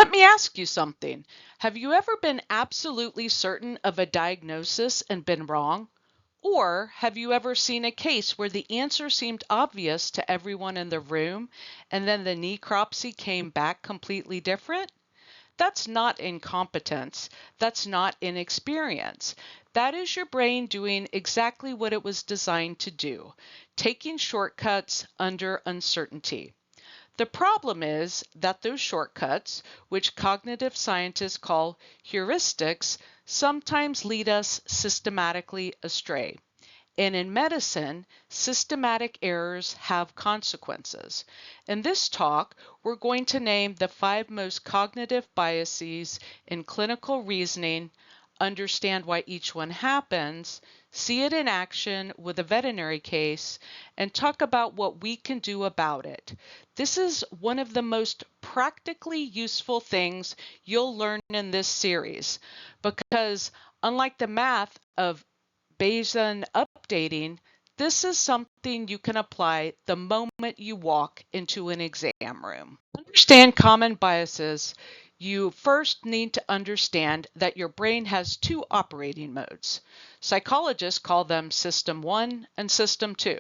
Let me ask you something. Have you ever been absolutely certain of a diagnosis and been wrong? Or have you ever seen a case where the answer seemed obvious to everyone in the room and then the necropsy came back completely different? That's not incompetence. That's not inexperience. That is your brain doing exactly what it was designed to do, taking shortcuts under uncertainty. The problem is that those shortcuts, which cognitive scientists call heuristics, sometimes lead us systematically astray. And in medicine, systematic errors have consequences. In this talk, we're going to name the 5 most cognitive biases in clinical reasoning, understand why each one happens, see it in action with a veterinary case, and talk about what we can do about it. This is one of the most practically useful things you'll learn in this series because unlike the math of Bayesian updating, this is something you can apply the moment you walk into an exam room. To understand common biases, you first need to understand that your brain has 2 operating modes. Psychologists call them System 1 and System 2.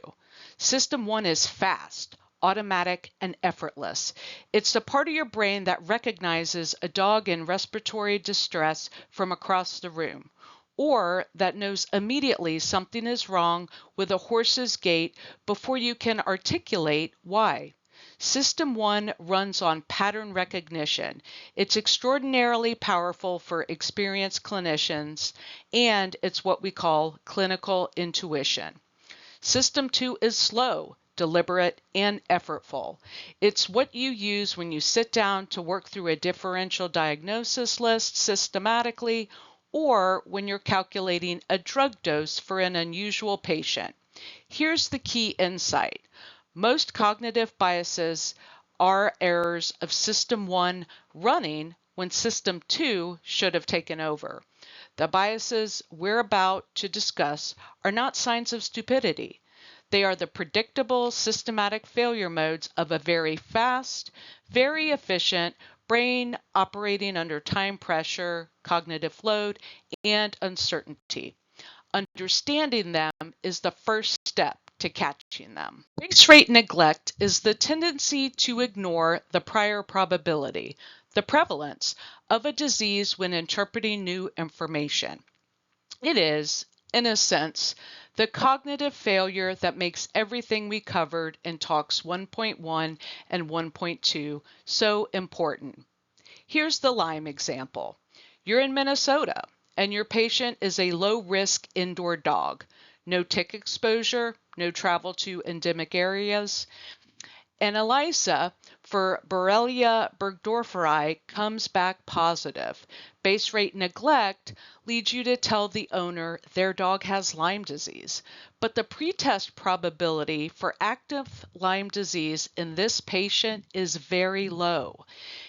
System 1 is fast, automatic, and effortless. It's the part of your brain that recognizes a dog in respiratory distress from across the room, or that knows immediately something is wrong with a horse's gait before you can articulate why. System 1 runs on pattern recognition. It's extraordinarily powerful for experienced clinicians, and it's what we call clinical intuition. System 2 is slow, deliberate, and effortful. It's what you use when you sit down to work through a differential diagnosis list systematically, or when you're calculating a drug dose for an unusual patient. Here's the key insight. Most cognitive biases are errors of System 1 running when System 2 should have taken over. The biases we're about to discuss are not signs of stupidity. They are the predictable systematic failure modes of a very fast, very efficient brain operating under time pressure, cognitive load, and uncertainty. Understanding them is the first step to catching them. Base rate neglect is the tendency to ignore the prior probability, the prevalence of a disease when interpreting new information. It is, in a sense, the cognitive failure that makes everything we covered in talks 1.1 and 1.2 so important. Here's the Lyme example. You're in Minnesota, and your patient is a low-risk indoor dog. No tick exposure, no travel to endemic areas. And ELISA for Borrelia burgdorferi comes back positive. Base rate neglect leads you to tell the owner their dog has Lyme disease. But the pretest probability for active Lyme disease in this patient is very low.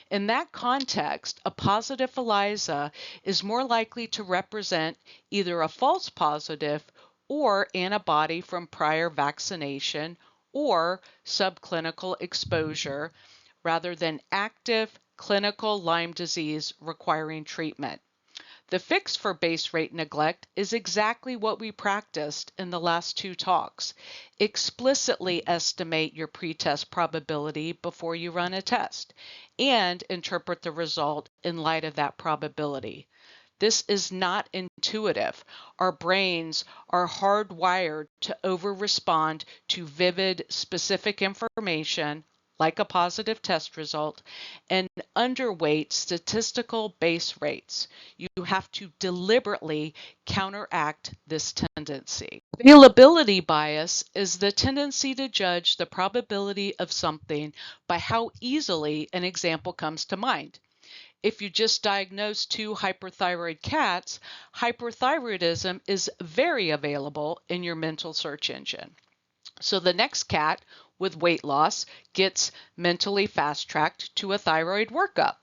In that context, a positive ELISA is more likely to represent either a false positive or antibody from prior vaccination or subclinical exposure rather than active clinical Lyme disease requiring treatment. The fix for base rate neglect is exactly what we practiced in the last 2 talks. Explicitly estimate your pretest probability before you run a test and interpret the result in light of that probability. This is not intuitive. Our brains are hardwired to over-respond to vivid, specific information, like a positive test result, and underweight statistical base rates. You have to deliberately counteract this tendency. Availability bias is the tendency to judge the probability of something by how easily an example comes to mind. If you just diagnose 2 hyperthyroid cats, hyperthyroidism is very available in your mental search engine. So the next cat with weight loss gets mentally fast-tracked to a thyroid workup.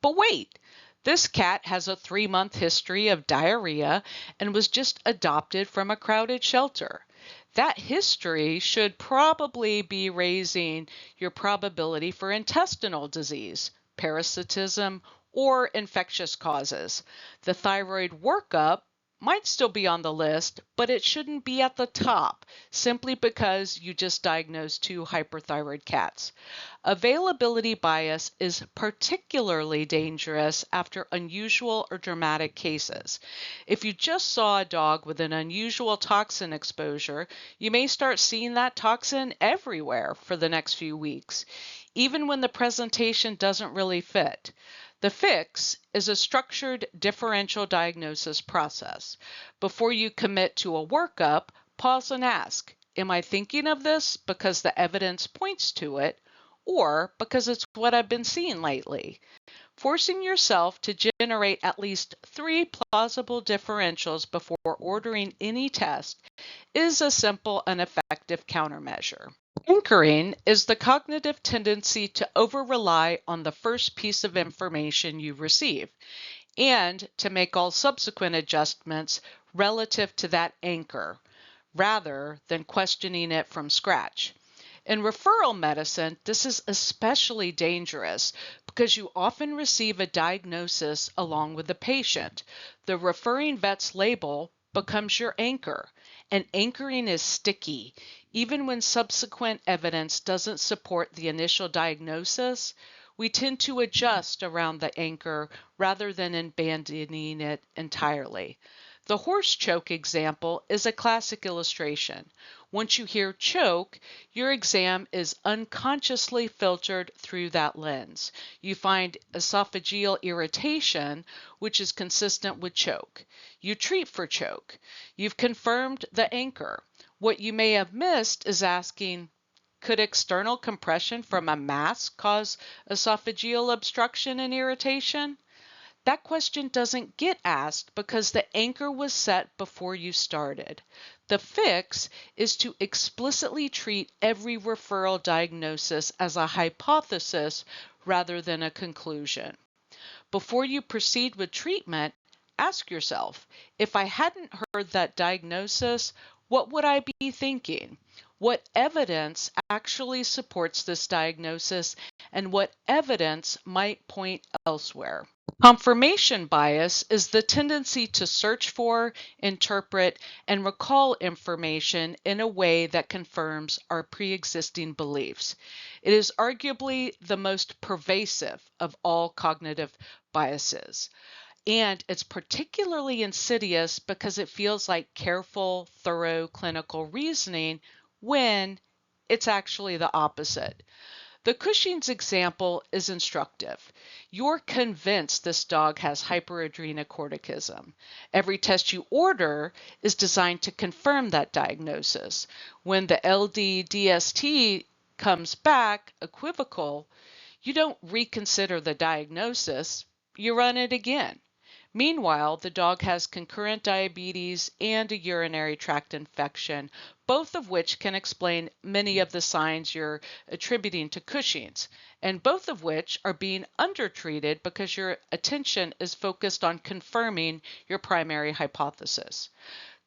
But wait, this cat has a 3-month history of diarrhea and was just adopted from a crowded shelter. That history should probably be raising your probability for intestinal disease, parasitism, or infectious causes. The thyroid workup might still be on the list, but it shouldn't be at the top simply because you just diagnosed 2 hyperthyroid cats. Availability bias is particularly dangerous after unusual or dramatic cases. If you just saw a dog with an unusual toxin exposure, you may start seeing that toxin everywhere for the next few weeks, even when the presentation doesn't really fit. The fix is a structured differential diagnosis process. Before you commit to a workup, pause and ask, am I thinking of this because the evidence points to it, or because it's what I've been seeing lately? Forcing yourself to generate at least 3 plausible differentials before ordering any test is a simple and effective countermeasure. Anchoring is the cognitive tendency to over-rely on the first piece of information you receive and to make all subsequent adjustments relative to that anchor, rather than questioning it from scratch. In referral medicine, this is especially dangerous because you often receive a diagnosis along with the patient. The referring vet's label becomes your anchor, and anchoring is sticky. Even when subsequent evidence doesn't support the initial diagnosis, we tend to adjust around the anchor rather than abandoning it entirely. The horse choke example is a classic illustration. Once you hear choke, your exam is unconsciously filtered through that lens. You find esophageal irritation, which is consistent with choke. You treat for choke. You've confirmed the anchor. What you may have missed is asking, could external compression from a mask cause esophageal obstruction and irritation? That question doesn't get asked because the anchor was set before you started. The fix is to explicitly treat every referral diagnosis as a hypothesis rather than a conclusion. Before you proceed with treatment, ask yourself, if I hadn't heard that diagnosis, what would I be thinking? What evidence actually supports this diagnosis, and what evidence might point elsewhere? Confirmation bias is the tendency to search for, interpret, and recall information in a way that confirms our pre-existing beliefs. It is arguably the most pervasive of all cognitive biases. And it's particularly insidious because it feels like careful, thorough clinical reasoning when it's actually the opposite. The Cushing's example is instructive. You're convinced this dog has hyperadrenocorticism. Every test you order is designed to confirm that diagnosis. When the LD-DST comes back equivocal, you don't reconsider the diagnosis, you run it again. Meanwhile, the dog has concurrent diabetes and a urinary tract infection, both of which can explain many of the signs you're attributing to Cushing's, and both of which are being undertreated because your attention is focused on confirming your primary hypothesis.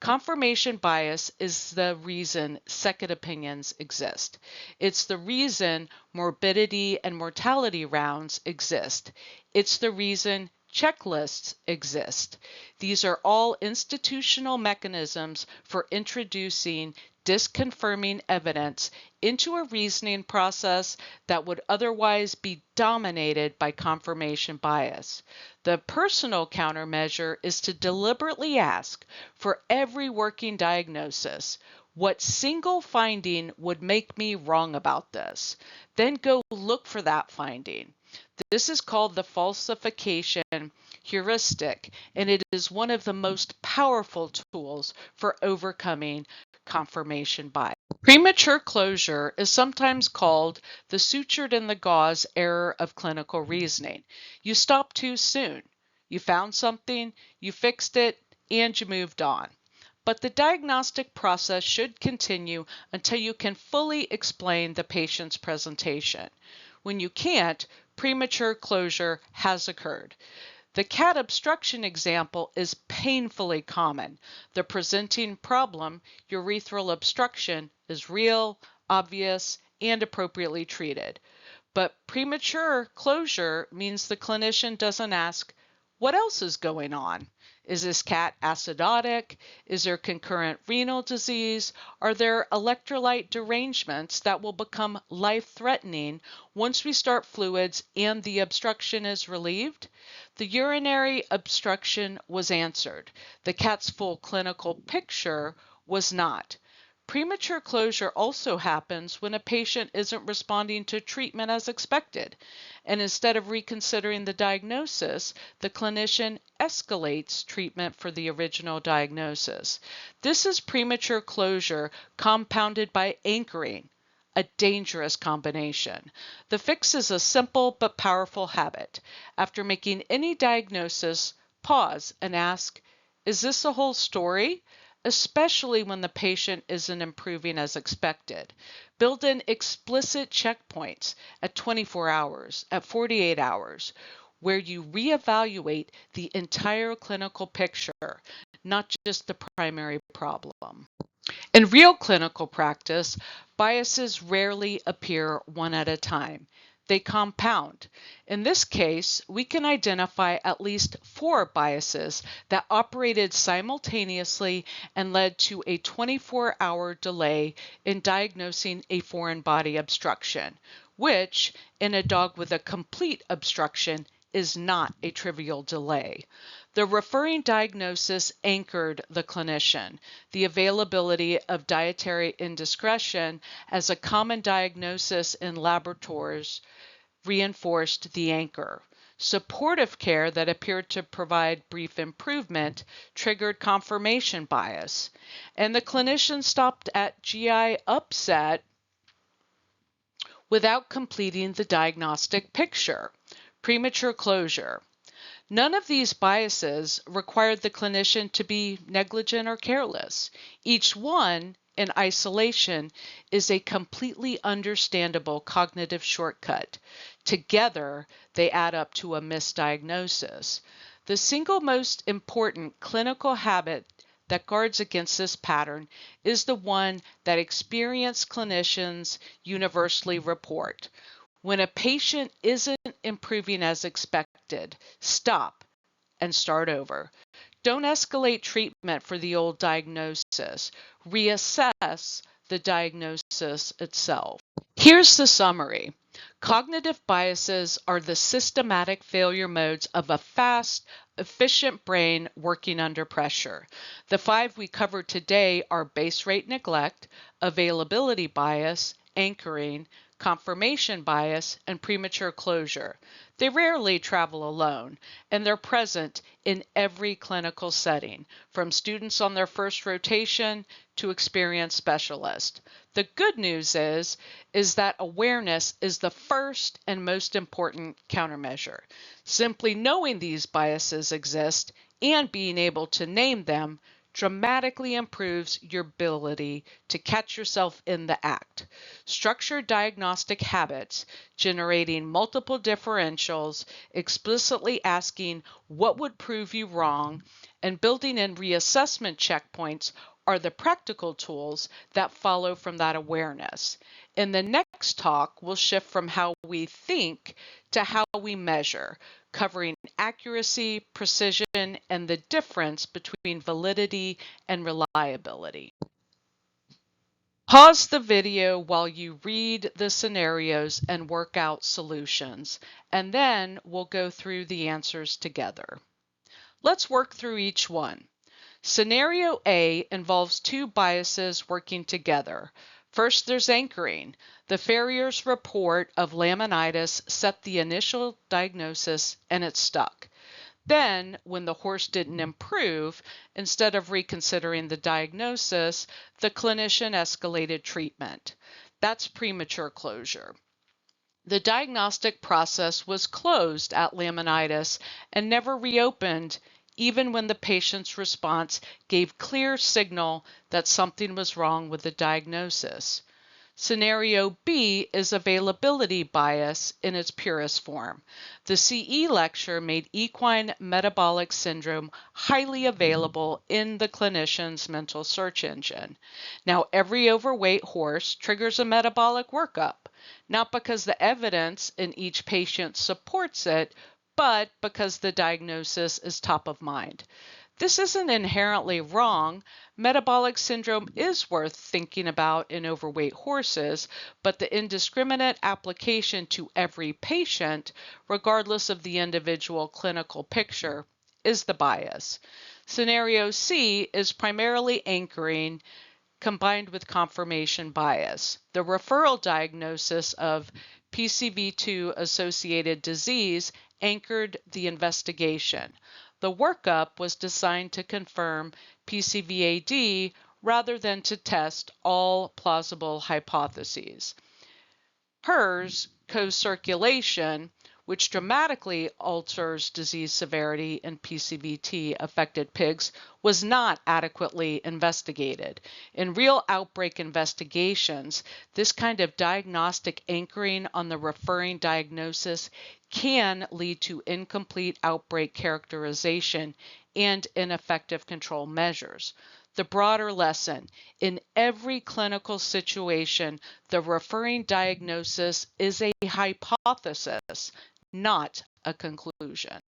Confirmation bias is the reason second opinions exist. It's the reason morbidity and mortality rounds exist. It's the reason checklists exist. These are all institutional mechanisms for introducing disconfirming evidence into a reasoning process that would otherwise be dominated by confirmation bias. The personal countermeasure is to deliberately ask for every working diagnosis, what single finding would make me wrong about this? Then go look for that finding. This is called the falsification heuristic, and it is one of the most powerful tools for overcoming confirmation bias. Premature closure is sometimes called the sutured-in-the-gauze error of clinical reasoning. You stopped too soon. You found something, you fixed it, and you moved on. But the diagnostic process should continue until you can fully explain the patient's presentation. When you can't, premature closure has occurred. The cat obstruction example is painfully common. The presenting problem, urethral obstruction, is real, obvious, and appropriately treated. But premature closure means the clinician doesn't ask, what else is going on? Is this cat acidotic? Is there concurrent renal disease? Are there electrolyte derangements that will become life-threatening once we start fluids and the obstruction is relieved? The urinary obstruction was answered. The cat's full clinical picture was not. Premature closure also happens when a patient isn't responding to treatment as expected, and instead of reconsidering the diagnosis, the clinician escalates treatment for the original diagnosis. This is premature closure compounded by anchoring, a dangerous combination. The fix is a simple but powerful habit. After making any diagnosis, pause and ask, is this the whole story? Especially when the patient isn't improving as expected. Build in explicit checkpoints at 24 hours, at 48 hours, where you reevaluate the entire clinical picture, not just the primary problem. In real clinical practice, biases rarely appear one at a time. They compound. In this case, we can identify at least 4 biases that operated simultaneously and led to a 24-hour delay in diagnosing a foreign body obstruction, which, in a dog with a complete obstruction, is not a trivial delay. The referring diagnosis anchored the clinician. The availability of dietary indiscretion as a common diagnosis in Labradors reinforced the anchor. Supportive care that appeared to provide brief improvement triggered confirmation bias. And the clinician stopped at GI upset without completing the diagnostic picture. Premature closure. None of these biases required the clinician to be negligent or careless. Each one, in isolation, is a completely understandable cognitive shortcut. Together, they add up to a misdiagnosis. The single most important clinical habit that guards against this pattern is the one that experienced clinicians universally report. When a patient isn't improving as expected, stop and start over. Don't escalate treatment for the old diagnosis. Reassess the diagnosis itself. Here's the summary. Cognitive biases are the systematic failure modes of a fast, efficient brain working under pressure. The 5 we covered today are base rate neglect, availability bias, anchoring, confirmation bias, and premature closure. They rarely travel alone, and they're present in every clinical setting, from students on their first rotation to experienced specialists. The good news is that awareness is the first and most important countermeasure. Simply knowing these biases exist and being able to name them dramatically improves your ability to catch yourself in the act. Structured diagnostic habits, generating multiple differentials, explicitly asking what would prove you wrong, and building in reassessment checkpoints are the practical tools that follow from that awareness. In the next talk, we'll shift from how we think to how we measure, covering accuracy, precision, and the difference between validity and reliability. Pause the video while you read the scenarios and work out solutions, and then we'll go through the answers together. Let's work through each one. Scenario A involves 2 biases working together. First, there's anchoring. The farrier's report of laminitis set the initial diagnosis and it stuck. Then, when the horse didn't improve, instead of reconsidering the diagnosis, the clinician escalated treatment. That's premature closure. The diagnostic process was closed at laminitis and never reopened, even when the patient's response gave clear signal that something was wrong with the diagnosis. Scenario B is availability bias in its purest form. The CE lecture made equine metabolic syndrome highly available in the clinician's mental search engine. Now, every overweight horse triggers a metabolic workup. not because the evidence in each patient supports it, but because the diagnosis is top of mind. This isn't inherently wrong. Metabolic syndrome is worth thinking about in overweight horses, but the indiscriminate application to every patient, regardless of the individual clinical picture, is the bias. Scenario C is primarily anchoring combined with confirmation bias. The referral diagnosis of PCV2 associated disease anchored the investigation. The workup was designed to confirm PCVAD rather than to test all plausible hypotheses. HERS co-circulation, which dramatically alters disease severity in PCVT-affected pigs, was not adequately investigated. In real outbreak investigations, this kind of diagnostic anchoring on the referring diagnosis can lead to incomplete outbreak characterization and ineffective control measures. The broader lesson: in every clinical situation, the referring diagnosis is a hypothesis, not a conclusion.